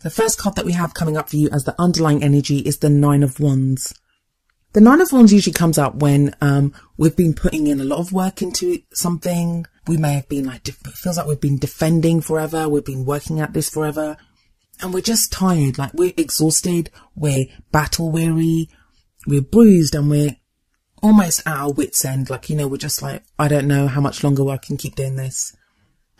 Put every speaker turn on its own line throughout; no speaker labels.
The first card that we have coming up for you as the underlying energy is the Nine of Wands. The Nine of Wands usually comes up when we've been putting in a lot of work into something. We may have been like, it feels like we've been defending forever. We've been working at this forever. And we're just tired. Like, we're exhausted. We're battle weary. We're bruised and we're almost at our wit's end. Like, you know, we're just like, I don't know how much longer I can keep doing this.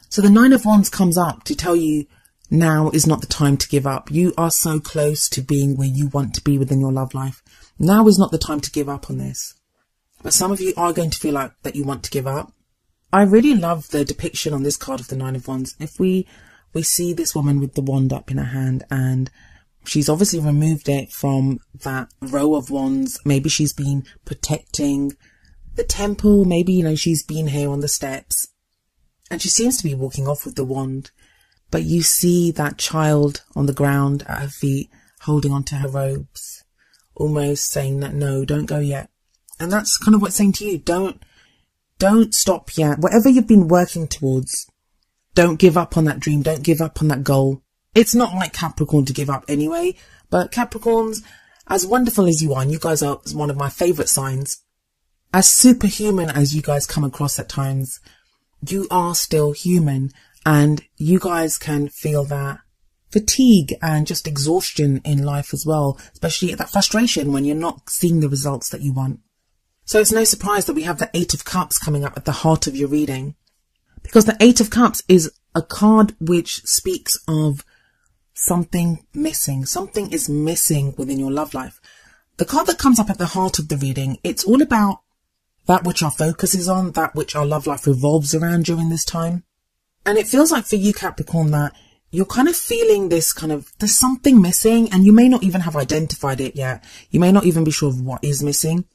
So the Nine of Wands comes up to tell you now is not the time to give up. You are so close to being where you want to be within your love life. Now is not the time to give up on this. But some of you are going to feel like that you want to give up. I really love the depiction on this card of the Nine of Wands. If we see this woman with the wand up in her hand, and she's obviously removed it from that row of wands. Maybe she's been protecting the temple. Maybe, you know, she's been here on the steps and she seems to be walking off with the wand. But you see that child on the ground at her feet, holding onto her robes, almost saying that, no, don't go yet. And that's kind of what's saying to you. Don't stop yet. Whatever you've been working towards, don't give up on that dream. Don't give up on that goal. It's not like Capricorn to give up anyway, but Capricorns, as wonderful as you are, and you guys are one of my favourite signs, as superhuman as you guys come across at times, you are still human, and you guys can feel that fatigue and just exhaustion in life as well, especially that frustration when you're not seeing the results that you want. So it's no surprise that we have the Eight of Cups coming up at the heart of your reading, because the Eight of Cups is a card which speaks of something missing. Something is missing within your love life. The card that comes up at the heart of the reading, it's all about that which our focus is on, that which our love life revolves around during this time. And it feels like for you, Capricorn, that you're kind of feeling this kind of, there's something missing, and you may not even have identified it yet. You may not even be sure of what is missing.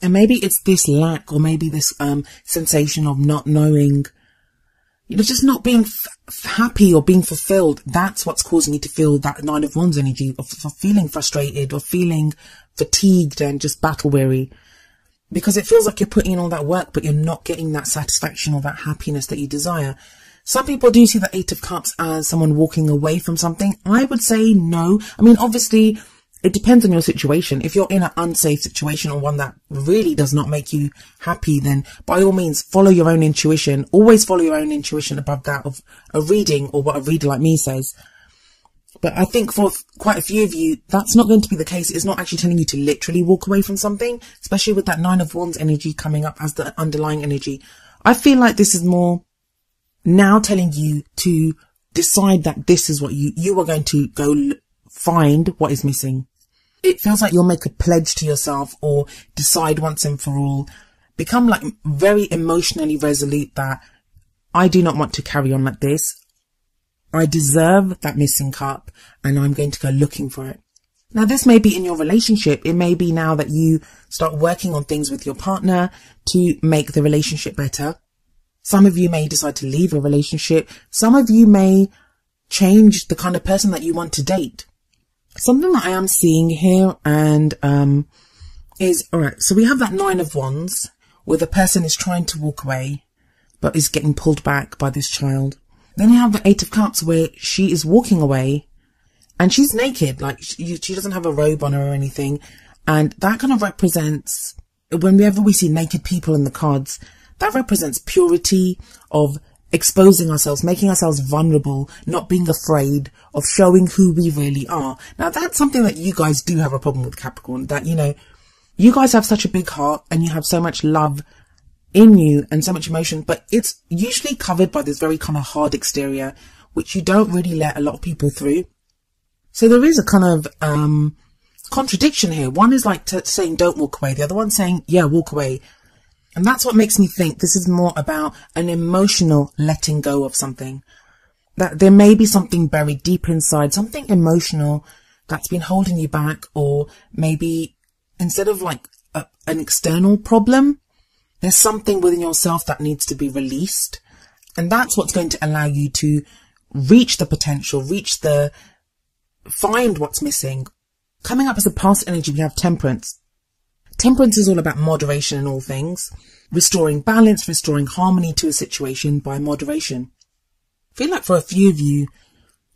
And maybe it's this lack, or maybe this sensation of not knowing, you know, just not being happy or being fulfilled. That's what's causing you to feel that Nine of Wands energy of feeling frustrated or feeling fatigued and just battle weary. Because it feels like you're putting in all that work, but you're not getting that satisfaction or that happiness that you desire. Some people do see the Eight of Cups as someone walking away from something. I would say no. I mean, obviously, it depends on your situation. If you're in an unsafe situation or one that really does not make you happy, then by all means, follow your own intuition. Always follow your own intuition above that of a reading or what a reader like me says. But I think for quite a few of you, that's not going to be the case. It's not actually telling you to literally walk away from something, especially with that Nine of Wands energy coming up as the underlying energy. I feel like this is more now telling you to decide that this is what you are going to go find what is missing. It feels like you'll make a pledge to yourself or decide once and for all, become like very emotionally resolute that I do not want to carry on like this. I deserve that missing cup and I'm going to go looking for it. Now, this may be in your relationship. It may be now that you start working on things with your partner to make the relationship better. Some of you may decide to leave a relationship. Some of you may change the kind of person that you want to date. Something that I am seeing here and is, all right, so we have that Nine of Wands where the person is trying to walk away but is getting pulled back by this child. Then you have the Eight of Cups where she is walking away and she's naked, like she doesn't have a robe on her or anything. And that kind of represents, whenever we see naked people in the cards, that represents purity of exposing ourselves, making ourselves vulnerable, not being afraid of showing who we really are. Now, that's something that you guys do have a problem with, Capricorn, that, you know, you guys have such a big heart and you have so much love in you and so much emotion, but it's usually covered by this very kind of hard exterior, which you don't really let a lot of people through. So there is a kind of contradiction here. One is like saying don't walk away. The other one's saying, yeah, walk away. And that's what makes me think this is more about an emotional letting go of something. That there may be something buried deep inside, something emotional that's been holding you back, or maybe instead of like an external problem, there's something within yourself that needs to be released. And that's what's going to allow you to reach the potential, find what's missing. Coming up as a past energy, we have Temperance. Temperance is all about moderation in all things, restoring balance, restoring harmony to a situation by moderation. I feel like for a few of you,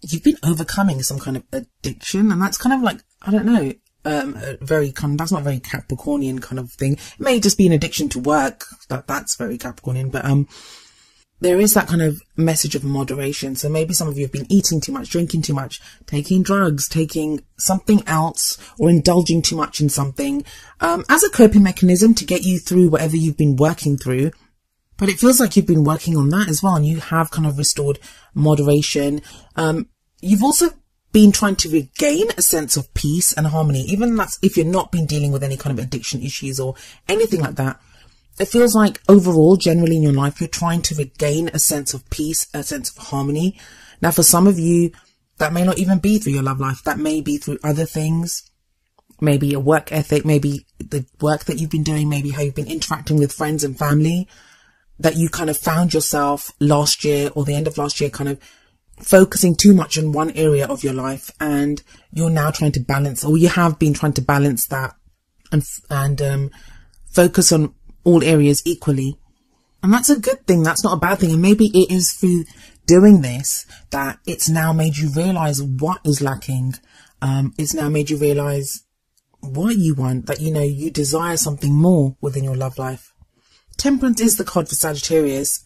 you've been overcoming some kind of addiction, and that's kind of like, I don't know, that's not very Capricornian kind of thing. It may just be an addiction to work. That's very Capricornian, but there is that kind of message of moderation. So maybe some of you have been eating too much, drinking too much, taking drugs, taking something else, or indulging too much in something, as a coping mechanism to get you through whatever you've been working through. But it feels like you've been working on that as well, and you have kind of restored moderation. You've also been trying to regain a sense of peace and harmony, even that's if you're not been dealing with any kind of addiction issues or anything like that. It feels like overall, generally in your life, you're trying to regain a sense of peace, a sense of harmony. Now, for some of you, that may not even be through your love life. That may be through other things. Maybe a work ethic, maybe the work that you've been doing, maybe how you've been interacting with friends and family, that you kind of found yourself last year or the end of last year kind of focusing too much on one area of your life, and you're now trying to balance, or you have been trying to balance that and focus on all areas equally. And that's a good thing. That's not a bad thing. And maybe it is through doing this that it's now made you realize what is lacking. It's now made you realize what you want, that, you know, you desire something more within your love life. Temperance is the card for Sagittarius.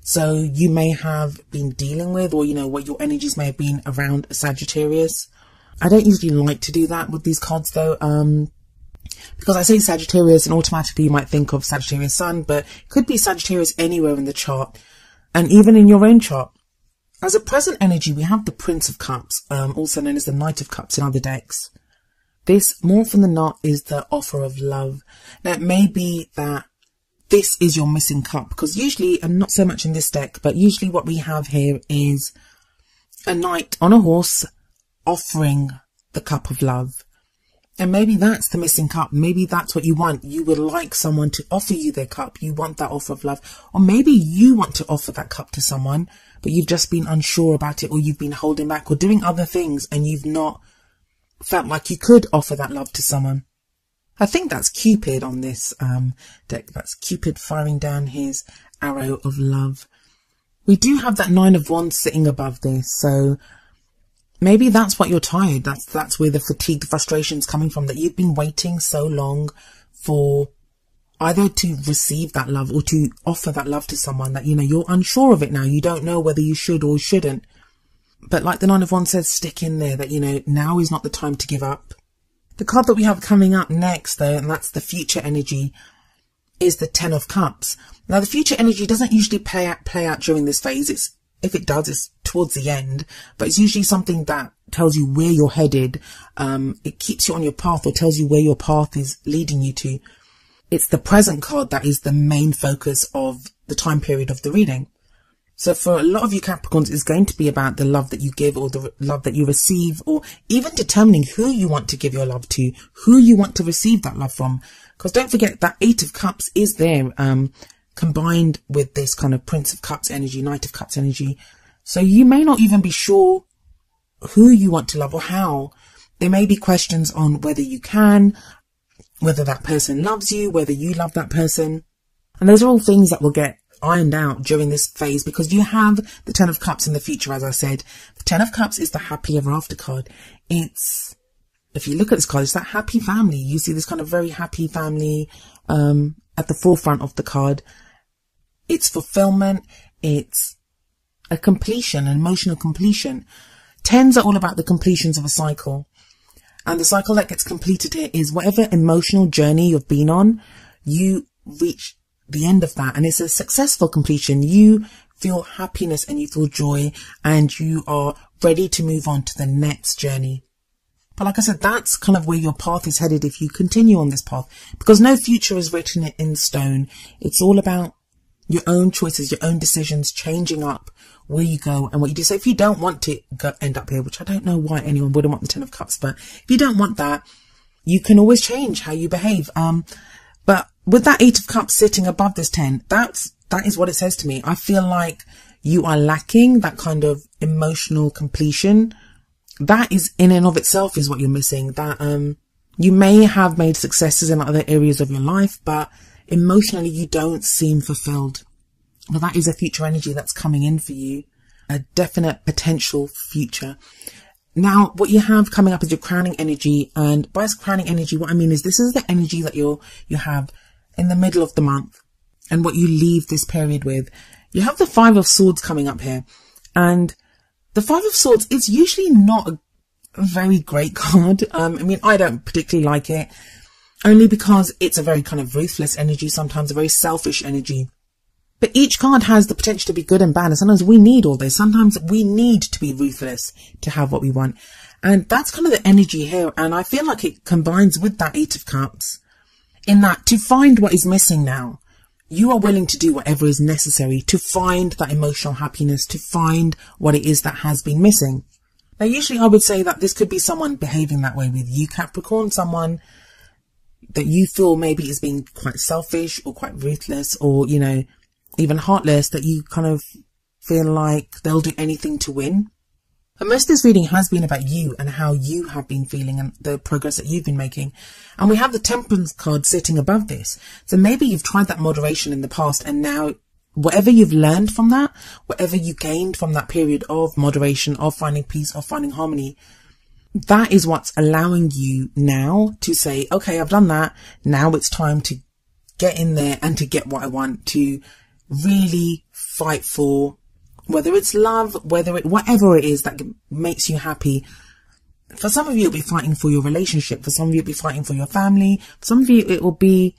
So you may have been dealing with, or, you know, what your energies may have been around a Sagittarius. I don't usually like to do that with these cards though. Because I say Sagittarius and automatically you might think of Sagittarius Sun, but it could be Sagittarius anywhere in the chart and even in your own chart. As a present energy, we have the Prince of Cups, also known as the Knight of Cups in other decks. This, more often than not, is the offer of love. Now, it may be that this is your missing cup, because usually, and not so much in this deck, but usually what we have here is a knight on a horse offering the cup of love. And maybe that's the missing cup. Maybe that's what you want. You would like someone to offer you their cup. You want that offer of love. Or maybe you want to offer that cup to someone, but you've just been unsure about it, or you've been holding back or doing other things, and you've not felt like you could offer that love to someone. I think that's Cupid on this deck. That's Cupid firing down his arrow of love. We do have that Nine of Wands sitting above this, so maybe that's what you're tired. That's where the fatigue, the frustration is coming from, that you've been waiting so long for either to receive that love or to offer that love to someone, that, you know, you're unsure of it now. You don't know whether you should or shouldn't. But like the Nine of Wands says, stick in there, that, you know, now is not the time to give up. The card that we have coming up next, though, and that's the future energy, is the Ten of Cups. Now, the future energy doesn't usually play out during this phase. If it does, it's towards the end, but it's usually something that tells you where you're headed. It keeps you on your path, or tells you where your path is leading you to. It's the present card that is the main focus of the time period of the reading. So for a lot of you Capricorns, it's going to be about the love that you give, or the love that you receive, or even determining who you want to give your love to, who you want to receive that love from. Because don't forget that Eight of Cups is there, combined with this kind of Prince of Cups energy, Knight of Cups energy. So you may not even be sure who you want to love or how. There may be questions on whether you can, whether that person loves you, whether you love that person. And those are all things that will get ironed out during this phase, because you have the Ten of Cups in the future. As I said, the Ten of Cups is the happy ever after card. It's, if you look at this card, it's that happy family. You see this kind of very happy family at the forefront of the card. It's fulfillment. It's a completion, an emotional completion. Tens are all about the completions of a cycle. And the cycle that gets completed here is whatever emotional journey you've been on, you reach the end of that, and it's a successful completion. You feel happiness and you feel joy, and you are ready to move on to the next journey. But like I said, that's kind of where your path is headed if you continue on this path, because no future is written in stone. It's all about your own choices, your own decisions, changing up where you go and what you do. So if you don't want to end up here, which I don't know why anyone wouldn't want the Ten of Cups, but if you don't want that, you can always change how you behave. But with that Eight of Cups sitting above this 10, that is what it says to me. I feel like you are lacking that kind of emotional completion. That is in and of itself is what you're missing. That you may have made successes in other areas of your life, but emotionally you don't seem fulfilled. Well, that is a future energy that's coming in for you. a definite potential future. Now, what you have coming up is your crowning energy. And by crowning energy, what I mean is this is the energy that you have in the middle of the month and what you leave this period with. You have the Five of Swords coming up here. And the Five of Swords is usually not a very great card. I mean, I don't particularly like it, only because it's a very kind of ruthless energy, sometimes a very selfish energy. But each card has the potential to be good and bad, and sometimes we need all this. Sometimes we need to be ruthless to have what we want. And that's kind of the energy here, and I feel like it combines with that Eight of Cups, in that to find what is missing now, you are willing to do whatever is necessary to find that emotional happiness, to find what it is that has been missing. Now, usually I would say that this could be someone behaving that way with you, Capricorn, someone that you feel maybe is being quite selfish or quite ruthless or, you know, even heartless, that you kind of feel like they'll do anything to win. But most of this reading has been about you and how you have been feeling and the progress that you've been making. And we have the Temperance card sitting above this. So maybe you've tried that moderation in the past, and now whatever you've learned from that, whatever you gained from that period of moderation, of finding peace, of finding harmony, that is what's allowing you now to say, okay, I've done that. Now it's time to get in there and to get what I want, to really fight for, whether it's love, whatever it is that makes you happy. For some of you, it'll be fighting for your relationship. For some of you, it'll be fighting for your family. For some of you, it will be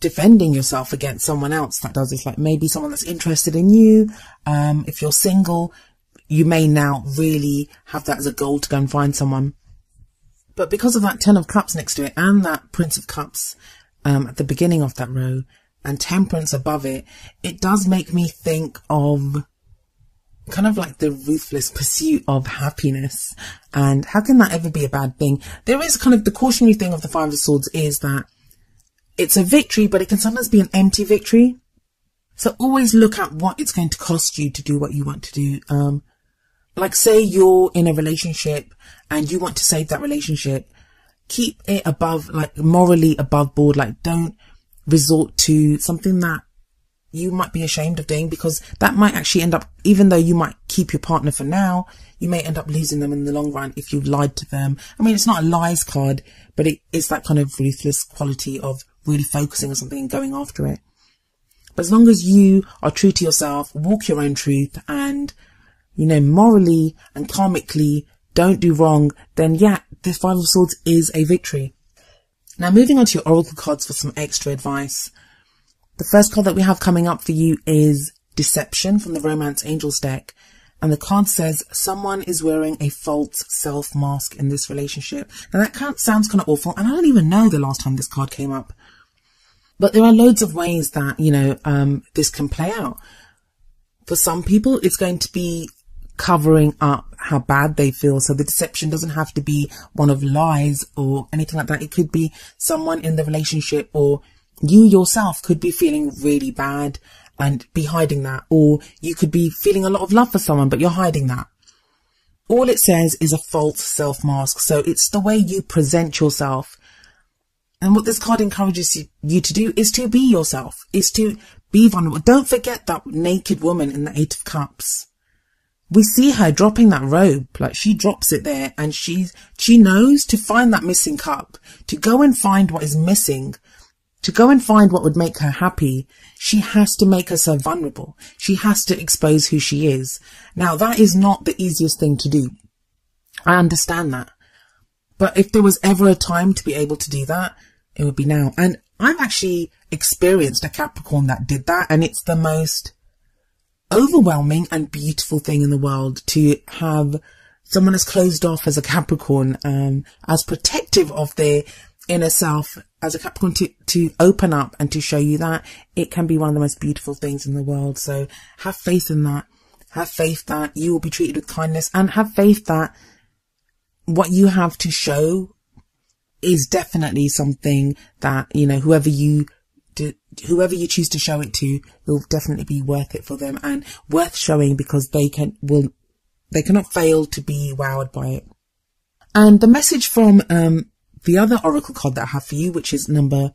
defending yourself against someone else that does this, like maybe someone that's interested in you. If you're single, you may now really have that as a goal to go and find someone. But because of that Ten of Cups next to it and that Prince of Cups at the beginning of that row and Temperance above it, it does make me think of kind of like the ruthless pursuit of happiness. And how can that ever be a bad thing? There is kind of the cautionary thing of the Five of Swords is that it's a victory, but it can sometimes be an empty victory. So always look at what it's going to cost you to do what you want to do. Like say you're in a relationship and you want to save that relationship, keep it above, like morally above board. Like don't resort to something that you might be ashamed of doing, because that might actually end up, even though you might keep your partner for now, you may end up losing them in the long run if you've lied to them. I mean, it's not a lies card, but it's that kind of ruthless quality of really focusing on something and going after it. But as long as you are true to yourself, walk your own truth, and, you know, morally and karmically don't do wrong, then yeah, this Five of Swords is a victory. Now, moving on to your oracle cards for some extra advice. The first card that we have coming up for you is Deception from the Romance Angels deck. And the card says, someone is wearing a false self mask in this relationship. Now that sounds kind of awful, and I don't even know the last time this card came up. But there are loads of ways that, you know, this can play out. For some people, it's going to be covering up how bad they feel. So the deception doesn't have to be one of lies or anything like that. It could be someone in the relationship, or you yourself could be feeling really bad and be hiding that. Or you could be feeling a lot of love for someone, but you're hiding that. All it says is a false self mask. So it's the way you present yourself. And what this card encourages you to do is to be yourself, is to be vulnerable. Don't forget that naked woman in the Eight of Cups. We see her dropping that robe, like she drops it there, and she knows to find that missing cup, to go and find what is missing, to go and find what would make her happy. She has to make herself vulnerable. She has to expose who she is. Now, that is not the easiest thing to do. I understand that. But if there was ever a time to be able to do that, it would be now. And I've actually experienced a Capricorn that did that, and it's the most overwhelming and beautiful thing in the world to have someone as closed off as a Capricorn, as protective of their inner self as a Capricorn, to open up and to show you that it can be one of the most beautiful things in the world. So have faith in that. Have faith that you will be treated with kindness, and have faith that what you have to show is definitely something that, you know, whoever you choose to show it to will definitely be worth it for them, and worth showing, because they cannot fail to be wowed by it. And the message from the other oracle card that I have for you, which is number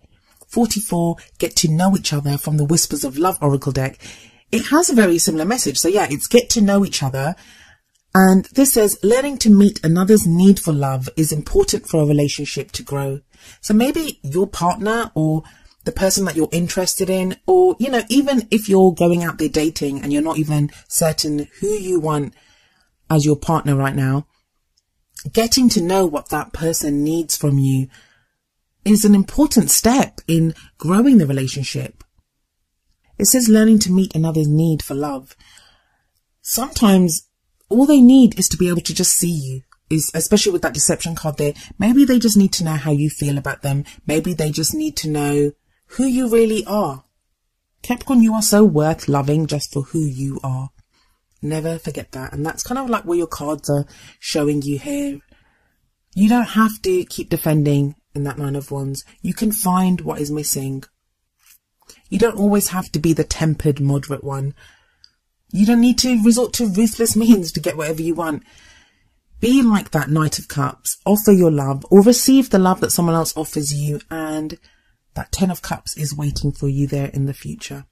44, Get to Know Each Other, from the Whispers of Love oracle deck, it has a very similar message. So yeah, it's get to know each other. And this says learning to meet another's need for love is important for a relationship to grow. So maybe your partner or the person that you're interested in, or, you know, even if you're going out there dating and you're not even certain who you want as your partner right now, getting to know what that person needs from you is an important step in growing the relationship. It says learning to meet another's need for love. Sometimes all they need is to be able to just see you, especially with that deception card there. Maybe they just need to know how you feel about them. Maybe they just need to know who you really are. Capricorn, you are so worth loving just for who you are. Never forget that. And that's kind of like what your cards are showing you here. You don't have to keep defending in that Nine of Wands. You can find what is missing. You don't always have to be the tempered, moderate one. You don't need to resort to ruthless means to get whatever you want. Be like that Knight of Cups. Offer your love or receive the love that someone else offers you, and that Ten of Cups is waiting for you there in the future.